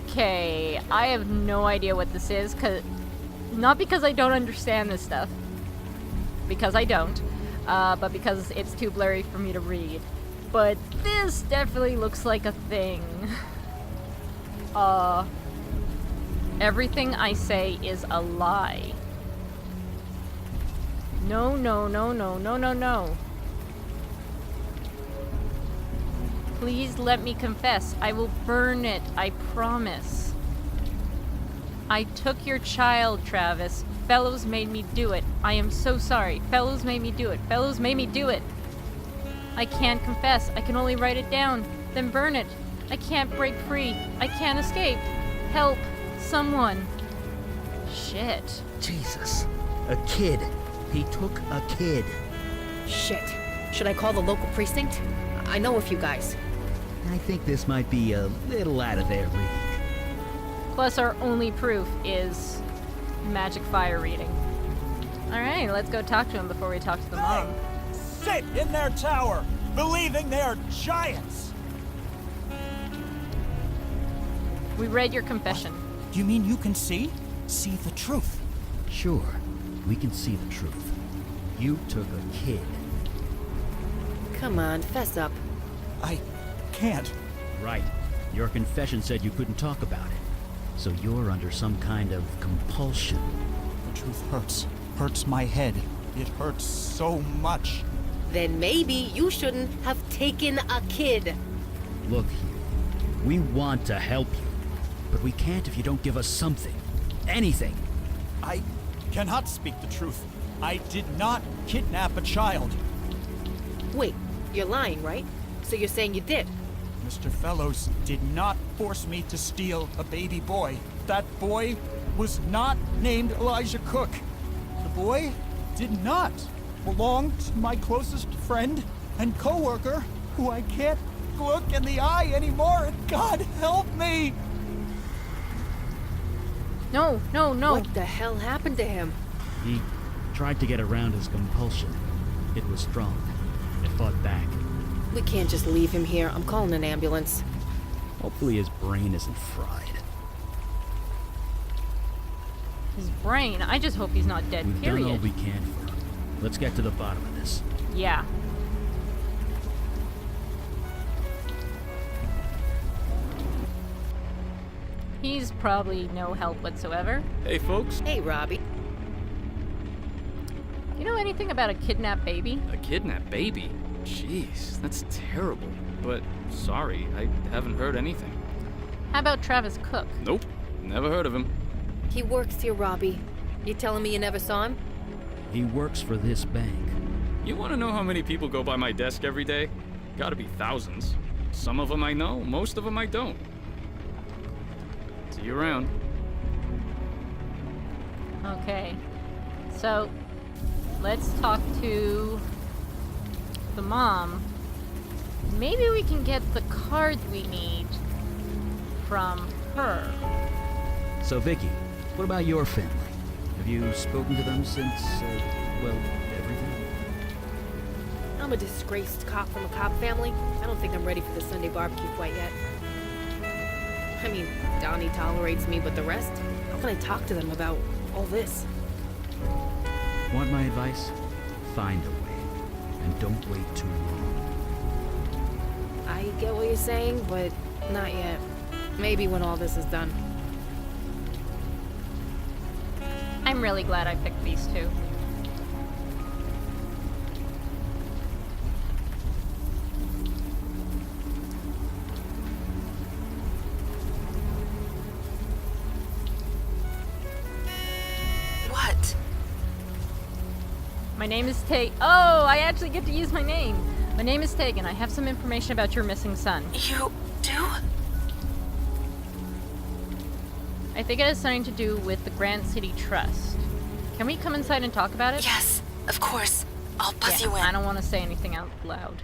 Okay, I have no idea what this is, not because I don't understand this stuff, because I don't, but because it's too blurry for me to read. But this definitely looks like a thing. Everything I say is a lie. No, no, no, no, no, no, no. Please let me confess. I will burn it. I promise. I took your child, Travis. Fellows made me do it. I am so sorry. Fellows made me do it. Fellows made me do it. I can't confess. I can only write it down, then burn it. I can't break free. I can't escape. Help. Someone. Shit. Jesus. A kid. He took a kid. Shit. Should I call the local precinct? I know a few guys. I think this might be a little out of their league. Plus, our only proof is magic fire reading. Alright, let's go talk to him before we talk to the mom. Sit in their tower, believing they are giants. We read your confession. Do you mean you can see? See the truth? Sure, we can see the truth. You took a kid. Come on, fess up. I can't. Right. Your confession said you couldn't talk about it. So you're under some kind of compulsion. The truth hurts. Hurts my head. It hurts so much. Then maybe you shouldn't have taken a kid. Look, Hugh. We want to help you. But we can't if you don't give us something. Anything. I cannot speak the truth. I did not kidnap a child. Wait, you're lying, right? So you're saying you did? Mr. Fellows did not force me to steal a baby boy. That boy was not named Elijah Cook. The boy did not belong to my closest friend and co-worker, who I can't look in the eye anymore. God help me! No, no, no. What the hell happened to him? He tried to get around his compulsion. It was strong. It fought back. We can't just leave him here. I'm calling an ambulance. Hopefully his brain isn't fried. His brain. I just hope he's not dead, We've period. done all we can for him. Let's get to the bottom of this. Yeah. He's probably no help whatsoever. Hey, folks. Hey, Robbie. You know anything about a kidnapped baby? A kidnapped baby? Jeez, that's terrible. But sorry, I haven't heard anything. How about Travis Cook? Nope, never heard of him. He works here, Robbie. You telling me you never saw him? He works for this bank. You want to know how many people go by my desk every day? Gotta be thousands. Some of them I know, most of them I don't. See you around. Okay. So, let's talk to the mom. Maybe we can get the card we need from her. So, Vicki, what about your family? Have you spoken to them since, well, everything? I'm a disgraced cop from a cop family. I don't think I'm ready for the Sunday barbecue quite yet. I mean, Donnie tolerates me, but the rest? How can I talk to them about all this? Want my advice? Find a way, and don't wait too long. I get what you're saying, but not yet. Maybe when all this is done. I'm really glad I picked these two. What? My name is Oh, I actually get to use my name. My name is Tegan. I have some information about your missing son. You do? I think it has something to do with the Grant City Trust. Can we come inside and talk about it? Yes, of course. I'll buzz you in. I don't want to say anything out loud.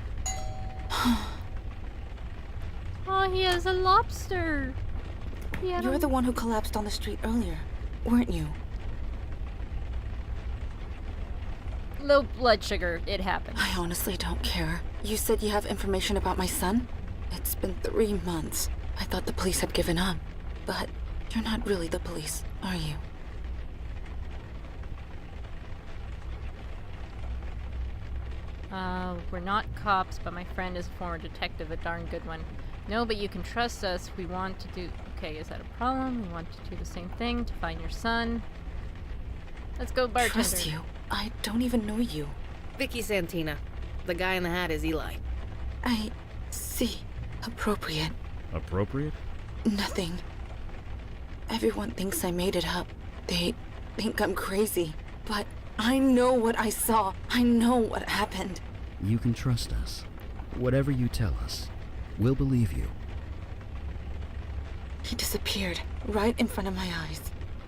Oh, he has a lobster. You're the one who collapsed on the street earlier, weren't you? Low blood sugar. It happened. I honestly don't care. You said you have information about my son? It's been 3 months. I thought the police had given up. But you're not really the police, are you? We're not cops, but my friend is a former detective, a darn good one. No, but you can trust us. We want to do... Okay, is that a problem? We want to do the same thing to find your son. Let's go, bartender. Trust you? I don't even know you. Vicki Santina. The guy in the hat is Eli. I see. Appropriate. Appropriate? Nothing. Everyone thinks I made it up. They think I'm crazy. But I know what I saw. I know what happened. You can trust us. Whatever you tell us, we'll believe you. He disappeared right in front of my eyes.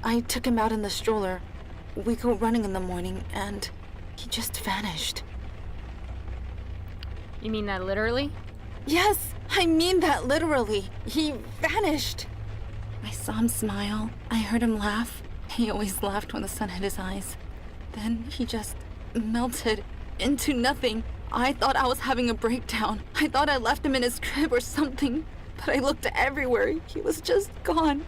I took him out in the stroller. We go running in the morning, and he just vanished. You mean that literally? Yes, I mean that literally. He vanished. I saw him smile. I heard him laugh. He always laughed when the sun hit his eyes. Then he just melted into nothing. I thought I was having a breakdown. I thought I left him in his crib or something. But I looked everywhere. He was just gone.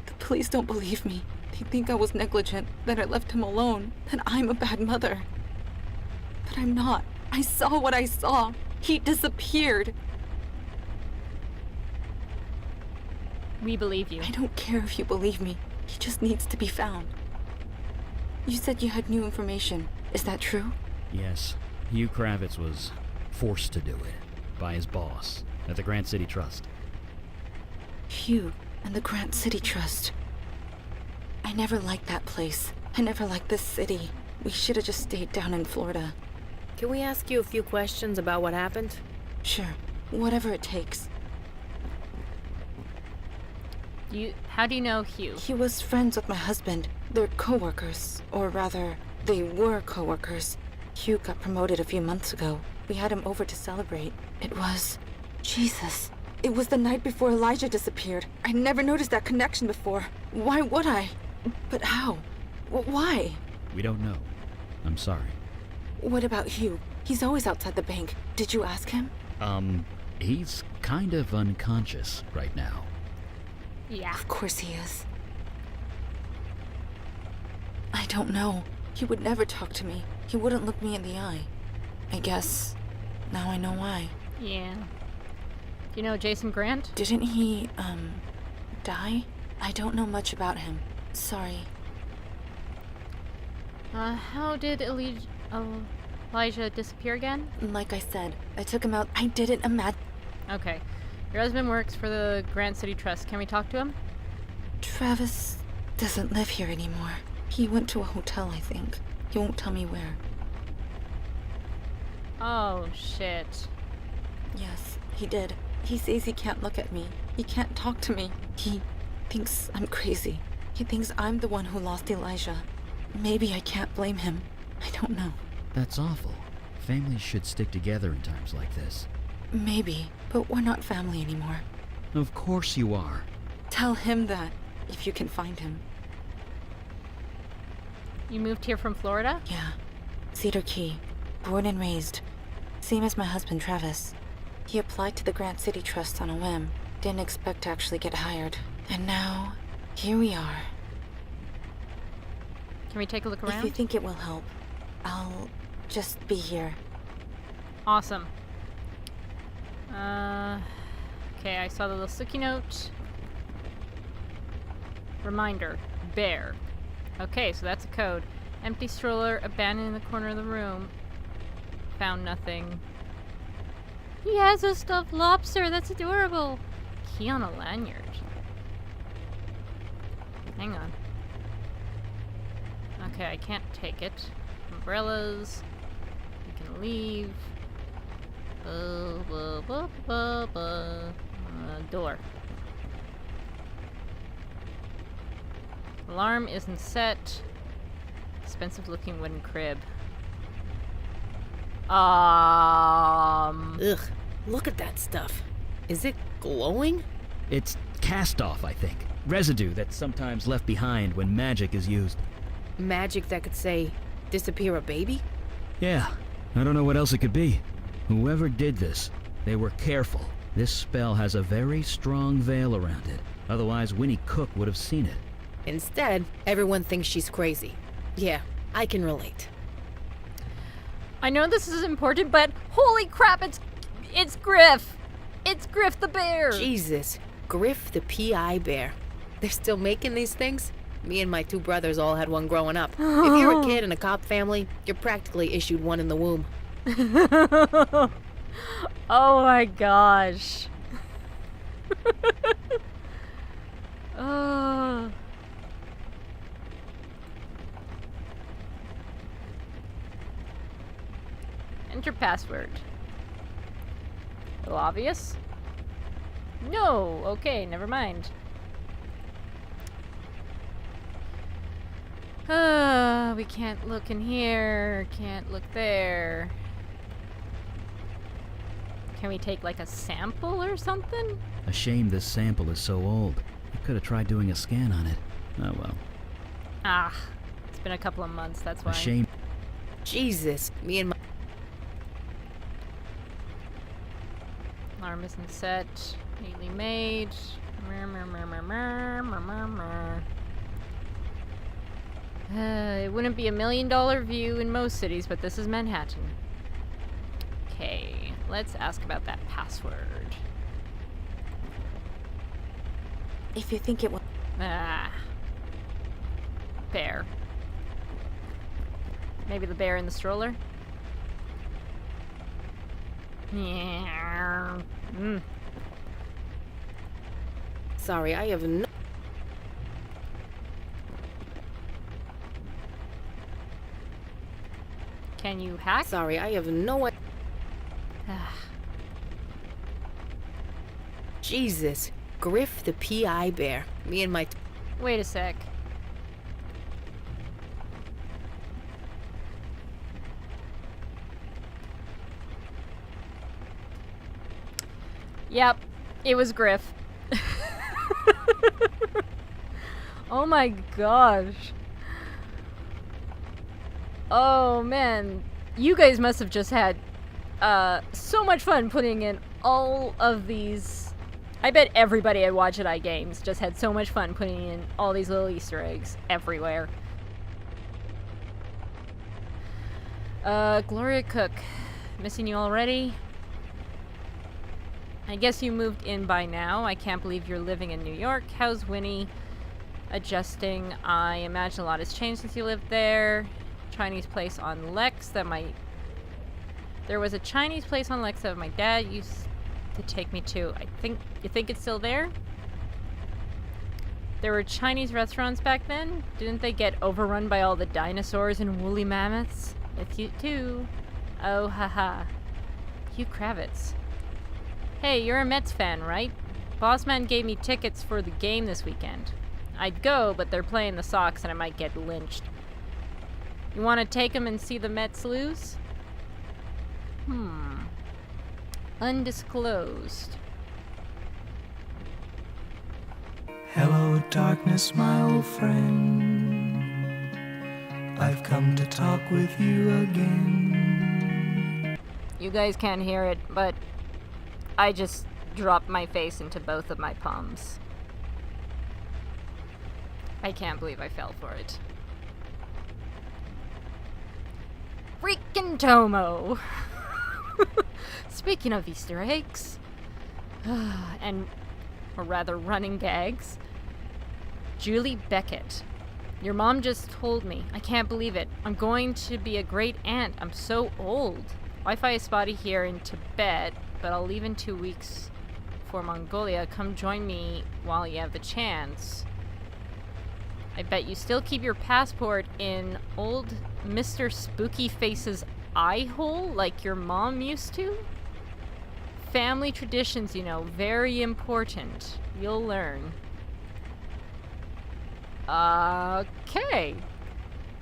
The police don't believe me. They think I was negligent, that I left him alone, that I'm a bad mother. But I'm not. I saw what I saw. He disappeared. We believe you. I don't care if you believe me. He just needs to be found. You said you had new information. Is that true? Yes, Hugh Kravitz was forced to do it by his boss at the Grant City Trust. Hugh and the Grant City Trust. I never liked that place. I never liked this city. We should have just stayed down in Florida. Can we ask you a few questions about what happened? Sure. Whatever it takes. How do you know Hugh? He was friends with my husband. They're co-workers. Or rather, they were co-workers. Hugh got promoted a few months ago. We had him over to celebrate. It was... Jesus. It was the night before Elijah disappeared. I never noticed that connection before. Why would I? But how? Why? We don't know. I'm sorry. What about Hugh? He's always outside the bank. Did you ask him? He's kind of unconscious right now. Yeah. Of course he is. I don't know. He would never talk to me. He wouldn't look me in the eye. I guess now I know why. Yeah. Do you know Jason Grant? Didn't he, die? I don't know much about him. Sorry. How did Elijah disappear again? Like I said, I took him out. I didn't imagine. Okay. Your husband works for the Grant City Trust. Can we talk to him? Travis doesn't live here anymore. He went to a hotel, I think. He won't tell me where. Oh, shit. Yes, he did. He says he can't look at me. He can't talk to me. He thinks I'm crazy. He thinks I'm the one who lost Elijah. Maybe I can't blame him. I don't know. That's awful. Families should stick together in times like this. Maybe, but we're not family anymore. Of course you are. Tell him that, if you can find him. You moved here from Florida? Yeah. Cedar Key. Born and raised. Same as my husband, Travis. He applied to the Grant City Trust on a whim. Didn't expect to actually get hired. And now, here we are. Can we take a look around? If you think it will help, I'll just be here. Awesome. Okay, I saw the little sticky note. Reminder, bear. Okay, so that's a code. Empty stroller, abandoned in the corner of the room. Found nothing. He has a stuffed lobster, that's adorable. Key on a lanyard. Hang on. Okay, I can't take it. Umbrellas. We can leave. Door. Alarm isn't set. Expensive looking wooden crib. Ugh, look at that stuff. Is it glowing? It's cast off, I think. Residue that's sometimes left behind when magic is used. Magic that could say, disappear a baby? Yeah, I don't know what else it could be. Whoever did this, they were careful. This spell has a very strong veil around it. Otherwise, Winnie Cook would have seen it. Instead, everyone thinks she's crazy. Yeah, I can relate. I know this is important, but holy crap, it's Griff! It's Griff the bear! Jesus, Griff the PI bear. They're still making these things? Me and my two brothers all had one growing up. If you're a kid in a cop family, you're practically issued one in the womb. Oh my gosh. Oh. Enter password. A little obvious? No! Okay, never mind. We can't look in here, can't look there. Can we take like a sample or something? A shame this sample is so old. I could have tried doing a scan on it. Oh well. Ah, it's been a couple of months, that's why. A shame. Jesus, me and my... Alarm isn't set. Neatly made. It wouldn't be $1 million view in most cities, but this is Manhattan. Okay, let's ask about that password. If you think it will... Ah. Bear. Maybe the bear in the stroller? Yeah. Sorry, I have no... Can you hack? Sorry, I have no idea. Jesus, Griff the PI bear. Me and my... Wait a sec. Yep, it was Griff. Oh my gosh. Oh man, you guys must have just had so much fun putting in all of these. I bet everybody at Wadjet Games just had so much fun putting in all these little Easter eggs everywhere. Gloria Cook, missing you already? I guess you moved in by now. I can't believe you're living in New York. How's Winnie? Adjusting. I imagine a lot has changed since you lived there. Chinese place on Lex that there was a Chinese place on Lex that my dad used to take me to. You think it's still there? There were Chinese restaurants back then? Didn't they get overrun by all the dinosaurs and woolly mammoths? It's you too. Oh haha. Hugh Kravitz. Hey, you're a Mets fan, right? Bossman gave me tickets for the game this weekend. I'd go, but they're playing the Sox and I might get lynched. You want to take them and see the Mets lose? Undisclosed. Hello, darkness, my old friend. I've come to talk with you again. You guys can't hear it, but I just dropped my face into both of my palms. I can't believe I fell for it. Freaking Tomo! Speaking of Easter eggs, or rather running gags, Julie Beckett. Your mom just told me. I can't believe it. I'm going to be a great aunt. I'm so old. Wi-Fi is spotty here in Tibet, but I'll leave in 2 weeks for Mongolia. Come join me while you have the chance. I bet you still keep your passport in old Mr. Spooky Face's eye hole like your mom used to? Family traditions, you know, very important. You'll learn. Okay.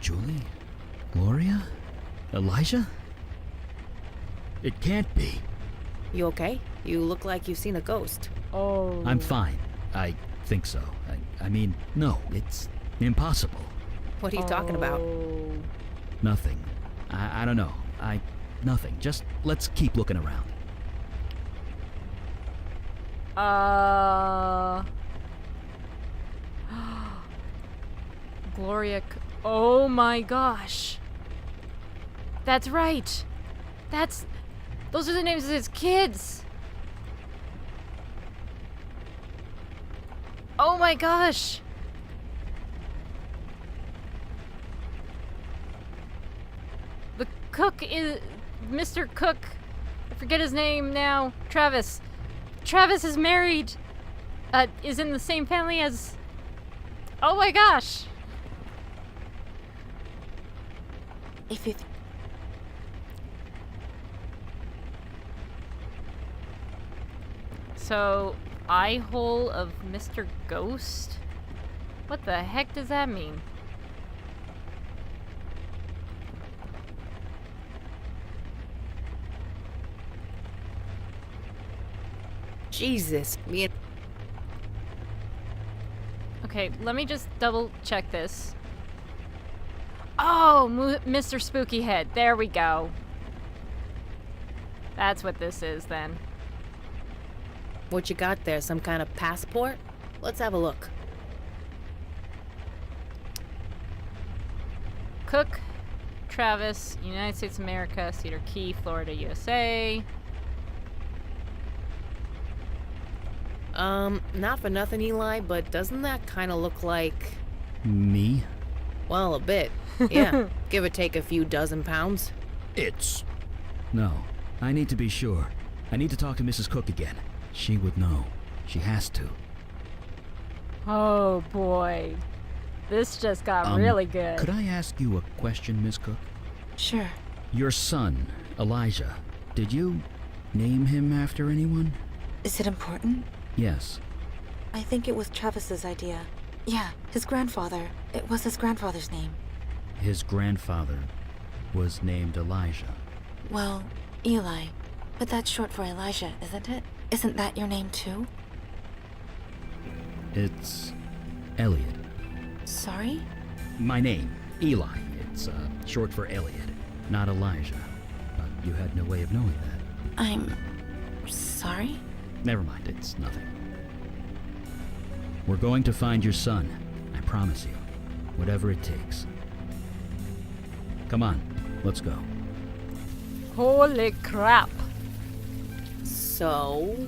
Julie? Gloria? Elijah? It can't be. You okay? You look like you've seen a ghost. Oh. I'm fine. I think so. I mean, no, it's impossible. What are you talking about? Nothing. I don't know. Nothing. Just let's keep looking around. Gloria. Oh my gosh. That's right. Those are the names of his kids. Oh my gosh. The cook is Mr. Cook. I forget his name now. Travis. Travis is married. Is in the same family as. Oh my gosh. If you So, eye hole of Mr. Ghost? What the heck does that mean? Jesus, me and Okay, let me just double check this. Oh, Mr. Spooky Head. There we go. That's what this is then. what you got there? Some kind of passport? Let's have a look. Cook, Travis, United States of America, Cedar Key, Florida, USA. Not for nothing, Eli, but doesn't that kind of look like... Me? Well, a bit. Yeah, give or take a few dozen pounds. No, I need to be sure. I need to talk to Mrs. Cook again. She would know. She has to. Oh boy. This just got really good. Could I ask you a question, Miss Cook? Sure. Your son, Elijah, did you name him after anyone? Is it important? Yes. I think it was Travis's idea. Yeah, his grandfather. It was his grandfather's name. His grandfather was named Elijah. Well, Eli. But that's short for Elijah, isn't it? Isn't that your name too? It's Elliot. Sorry? My name, Eli. It's short for Elliot, not Elijah. But you had no way of knowing that. I'm... sorry? Never mind, it's nothing. We're going to find your son. I promise you. Whatever it takes. Come on, let's go. Holy crap. So...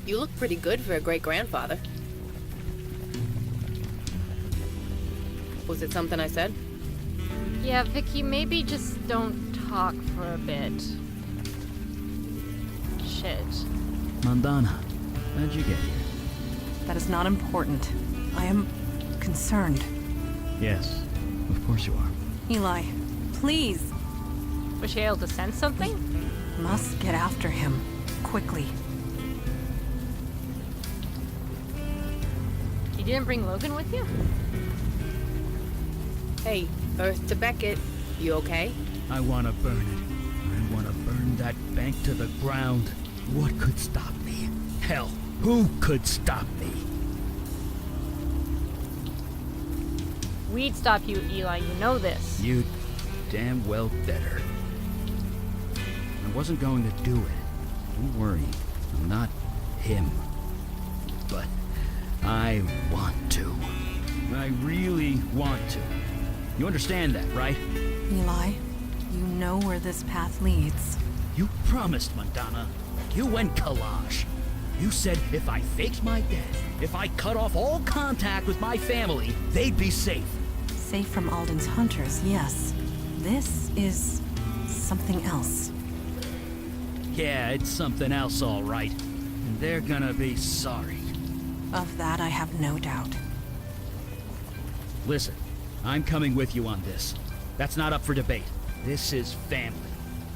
you look pretty good for a great-grandfather. Was it something I said? Yeah, Vicki, maybe just don't talk for a bit. Shit. Mandana, how'd you get here? That is not important. I am concerned. Yes, of course you are. Eli, please. Was she able to sense something? Must get after him. Quickly. You didn't bring Logan with you? Hey, Earth to Beckett. You okay? I want to burn it. I want to burn that bank to the ground. What could stop me? Hell, who could stop me? We'd stop you, Eli. You know this. You damn well better. I wasn't going to do it. Don't worry. I'm not him. But I want to. I really want to. You understand that, right? Eli, you know where this path leads. You promised, Madonna. You and Kalash. You said if I faked my death, if I cut off all contact with my family, they'd be safe. Safe from Alden's hunters, yes. This is something else. Yeah, it's something else, all right. And they're gonna be sorry. Of that I have no doubt. Listen, I'm coming with you on this. That's not up for debate. This is family.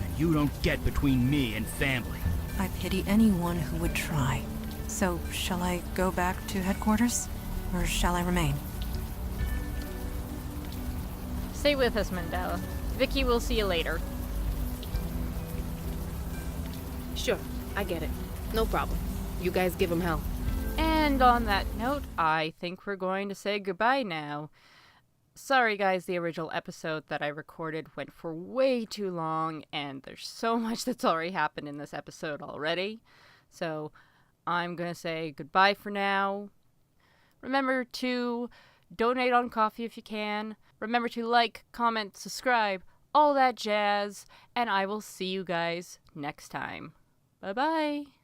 And you don't get between me and family. I pity anyone who would try. So, shall I go back to headquarters? Or shall I remain? Stay with us, Mandela. Vicki, we'll see you later. Sure, I get it. No problem. You guys give him hell. And on that note, I think we're going to say goodbye now. Sorry guys, the original episode that I recorded went for way too long, and there's so much that's already happened in this episode already. So I'm going to say goodbye for now. Remember to donate on Coffee if you can. Remember to like, comment, subscribe, all that jazz, and I will see you guys next time. Bye-bye.